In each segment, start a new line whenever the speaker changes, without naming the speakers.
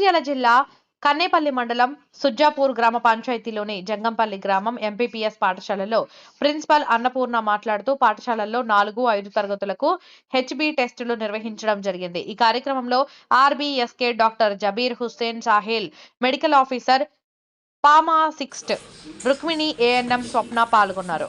మంచిర్యాల జిల్లా కన్నేపల్లి మండలం సుజ్జాపూర్ గ్రామ పంచాయతీలోని జంగంపల్లి గ్రామం ఎంపీపీఎస్ పాఠశాలలో ప్రిన్సిపల్ అన్నపూర్ణ మాట్లాడుతూ పాఠశాలల్లో 4, 5 తరగతులకు హెచ్బి టెస్టులు నిర్వహించడం జరిగింది. ఈ కార్యక్రమంలో RBSK doctor Jabir Hussain Sahil, medical officer pharmacist Rukmini, ANM Swapna పాల్గొన్నారు.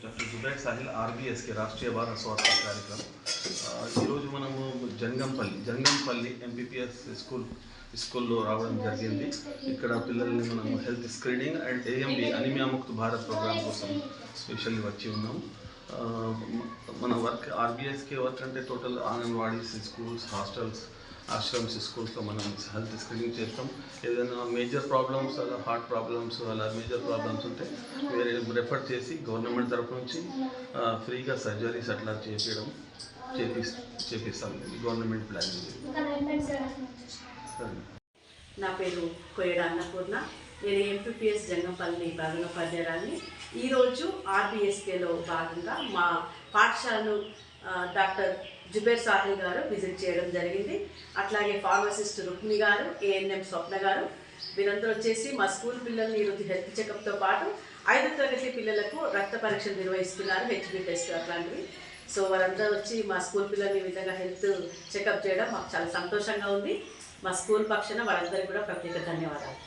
డాక్టర్ జుబైర్ సాహిల్ ఆర్బీఎస్కే రాష్ట్రీయ బాల స్వాస్థ్య కార్యక్రమం. ఈరోజు మనము జంగంపల్లి ఎంపీపీఎస్ స్కూల్లో రావడం జరిగింది. ఇక్కడ పిల్లల్ని మనము health screening and AMB anaemia Mukt Bharat programme కోసం స్పెషల్లీ వచ్చి ఉన్నాము. మన వర్క్ ఆర్బీఎస్కే వర్క్ అంటే total anganwadis, schools, hostels, ashrams, స్కూల్స్లో మనం హెల్త్ స్క్రీనింగ్ చేస్తాం. ఏదైనా మేజర్ ప్రాబ్లమ్స్, అలా హార్ట్ ప్రాబ్లమ్స్, అలా మేజర్ ప్రాబ్లమ్స్ ఉంటే వేరే రెఫర్ చేసి గవర్నమెంట్ తరఫు నుంచి ఫ్రీగా సర్జరీస్ అట్లా చేపిస్తాం. Government plan.
నా పేరు కోయడ అన్నపూర్ణ. నేను ఎంపీపీఎస్ జంగంపల్లి ప్రధానోపాధ్యాయురాలిని. ఈరోజు ఆర్బీఎస్కేలో భాగంగా మా పాఠశాలను డాక్టర్ జుబేర్ సాహిల్ గారు విజిట్ చేయడం జరిగింది. అట్లాగే ఫార్మసిస్ట్ రుక్మిణి గారు, ఏఎన్ఎం స్వప్న గారు, వీరందరూ వచ్చేసి మా స్కూల్ పిల్లల్ని ఈరోజు హెల్త్ చెకప్తో పాటు 5వ తరగతి పిల్లలకు రక్త పరీక్షలు నిర్వహిస్తున్నారు, హెచ్బి టెస్ట్ అట్లాంటివి. సో వారందరూ వచ్చి మా స్కూల్ పిల్లల్ని ఈ విధంగా హెల్త్ చెకప్ చేయడం మాకు చాలా సంతోషంగా ఉంది. మా స్కూల్ పక్షాన వారందరికీ కూడా ప్రత్యేక ధన్యవాదాలు.